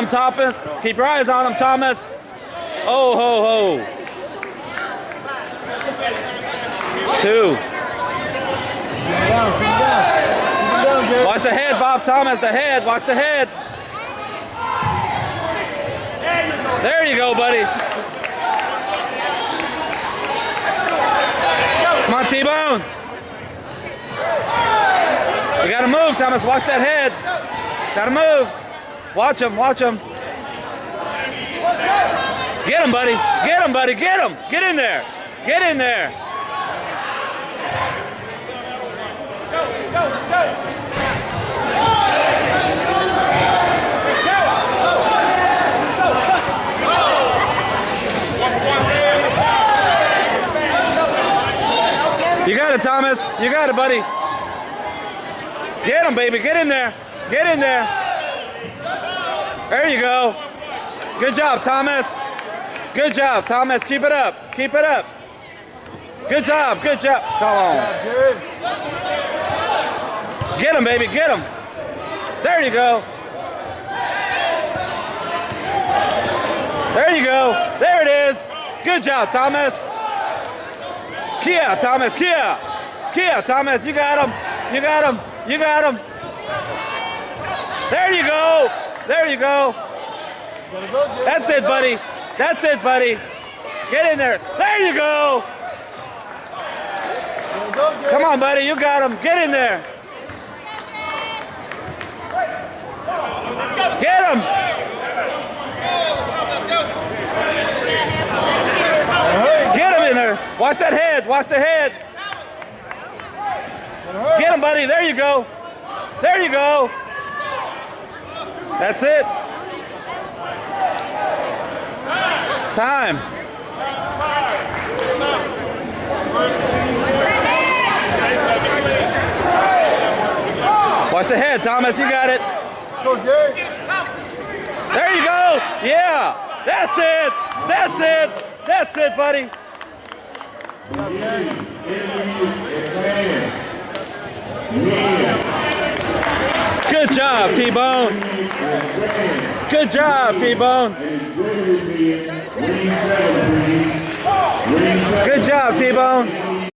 him, Thomas. Keep your eyes on him, Thomas. Oh, ho, ho. 2. Watch the head, Bob Thomas. The head. Watch the head. There you go, buddy. Come on, T-Bone. We gotta move, Thomas. Watch that head. Gotta move. Watch him. Watch him. Get him, buddy. Get him, buddy. Get him. Get in there. Get in there. You got it, Thomas. You got it, buddy. Get him, baby. Get in there. Get in there. There you go. Good job, Thomas. Good job, Thomas. Keep it up. Keep it up. Good job. Good job. Come on. Get him, baby. Get him. There you go. There you go. There it is. Good job, Thomas. Kia, Thomas. Kia. Kia, Thomas. You got him. You got him. You got him. There you go. There you go. That's it, buddy. That's it, buddy. Get in there. There you go. Come on, buddy. You got him. Get in there. Get him. Get him in there. Watch that head. Watch the head. Get him, buddy. There you go. There you go. That's it. Time. Watch the head, Thomas. You got it. There you go. Yeah. That's it. That's it. That's it, buddy. Good job, T-Bone. Good job, T-Bone. Good job, T-Bone.